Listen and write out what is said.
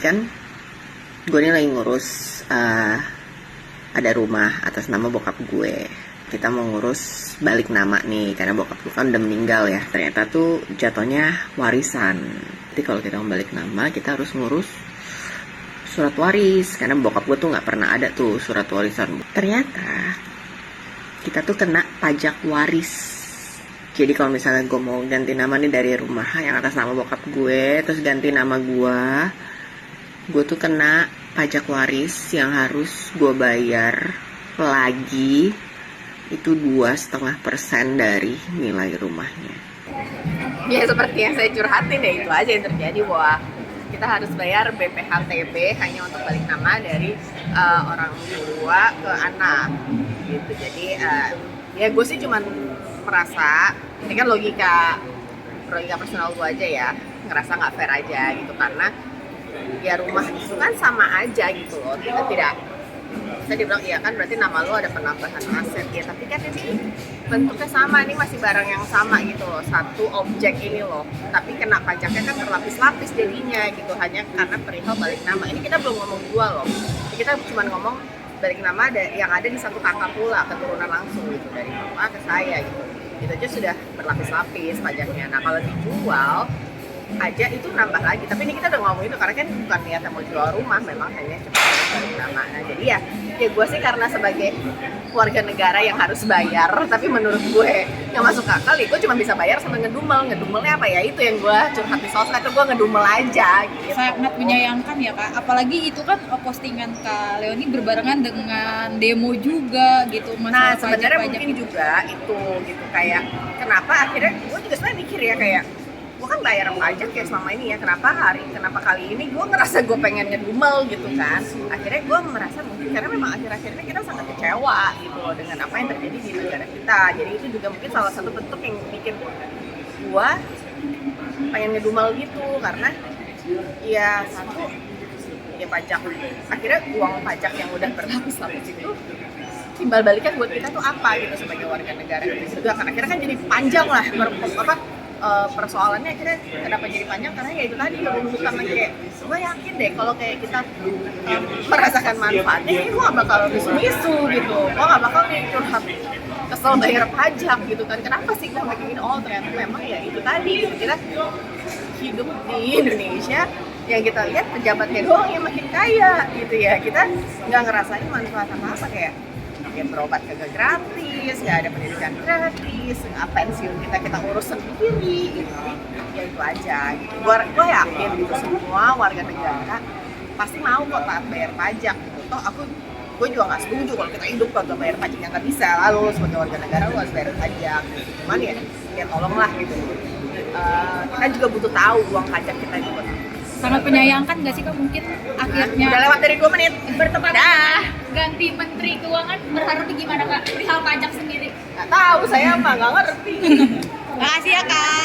kan gue nih lagi ngurus ada rumah atas nama bokap gue. Kita mau ngurus balik nama nih karena bokap gue kan udah meninggal ya. Ternyata tuh jatuhnya warisan. Jadi kalau kita mau balik nama kita harus ngurus surat waris karena bokap gue tuh nggak pernah ada tuh surat warisan. Ternyata kita tuh kena pajak waris. Jadi kalau misalnya gue mau ganti nama nih dari rumah yang atas nama bokap gue, terus ganti nama gue tuh kena pajak waris yang harus gue bayar lagi itu 2,5% dari nilai rumahnya. Ya seperti yang saya curhatin ya, itu aja yang terjadi, bahwa kita harus bayar BPHTB hanya untuk balik nama dari orang tua ke anak gitu. Jadi ya gue sih cuman merasa ini kan logika personal gue aja ya, ngerasa nggak fair aja gitu, karena ya rumah itu kan sama aja gitu loh. Kita tidak bisa dibilang iya kan berarti nama lo ada penambahan aset ya, tapi kan ini bentuknya sama, ini masih barang yang sama gitu loh, satu objek ini loh, tapi kena pajaknya kan berlapis-lapis jadinya gitu, hanya karena perihal balik nama. Ini kita belum ngomong jual loh, kita cuma ngomong balik nama ada yang ada di satu kakak pula, keturunan langsung gitu dari bapak ke saya gitu. Itu aja sudah berlapis-lapis pajaknya. Nah kalau dijual aja itu nambah lagi, tapi ini kita udah ngomong itu karena kan bukan niatnya mau jual rumah, memang hanya cuma balik nama. Nah jadi ya gue sih karena sebagai warga negara yang harus bayar, tapi menurut gue yang masuk akal ya gue cuma bisa bayar sama ngedumelnya apa ya, itu yang gue curhat di sosmed, itu gue ngedumel aja gitu. Sangat menyayangkan ya Kak, apalagi itu kan postingan Kak Leoni berbarengan dengan demo juga gitu. Nah sebenarnya mungkin gitu juga itu gitu, kayak kenapa akhirnya gue juga sebenarnya mikir ya, kayak gue kan bayar pajak ya selama ini ya, kenapa kali ini gue ngerasa gue pengen ngedumel gitu kan. Akhirnya gue merasa mungkin karena memang akhir-akhir ini kita sangat kecewa gitu loh dengan apa yang terjadi di negara kita. Jadi itu juga mungkin salah satu bentuk yang bikin gue pengen ngedumel gitu, karena ya satu ya pajak, akhirnya uang pajak yang udah berlapis-lapis itu timbal balikan buat kita tuh apa gitu sebagai warga negara gitu juga kan. Akhirnya kan jadi panjang lah persoalannya. Akhirnya kenapa jadi panjang, karena ya itu tadi runtutan lagi. Kayak gue yakin deh kalau kayak kita merasakan manfaatnya, gue gak bakal misu-misu gitu, gue gak bakal curhat kesel bayar pajak gitu kan. Kenapa sih gue kayak gini? Oh ternyata memang ya itu tadi gitu, kita hidup di Indonesia yang kita lihat pejabatnya doang yang makin kaya gitu ya, kita nggak ngerasain manfaat apa-apa, kayak ya berobat kagak gratis, nggak ada pendidikan gratis, pensiun kita urus sendiri gitu. Ya itu aja gitu. Gue yakin gitu semua warga negara pasti mau kok taat bayar pajak gitu. Toh gue juga nggak setuju kalau kita hidup kagak bayar pajak, yang nggak bisa. Lalu sebagai warga negara lo harus bayar pajak gitu. Cuman ya tolonglah gitu. Kita juga butuh tahu uang pajak kita itu buat apa. Sangat menyayangkan nggak sih Kak, mungkin akhirnya Udah lewat dari 2 menit. bertepatan ganti Menteri Keuangan, berharap gimana Kak perihal pajak sendiri? Nggak tahu, saya mah nggak ngerti. Makasih ya Kak.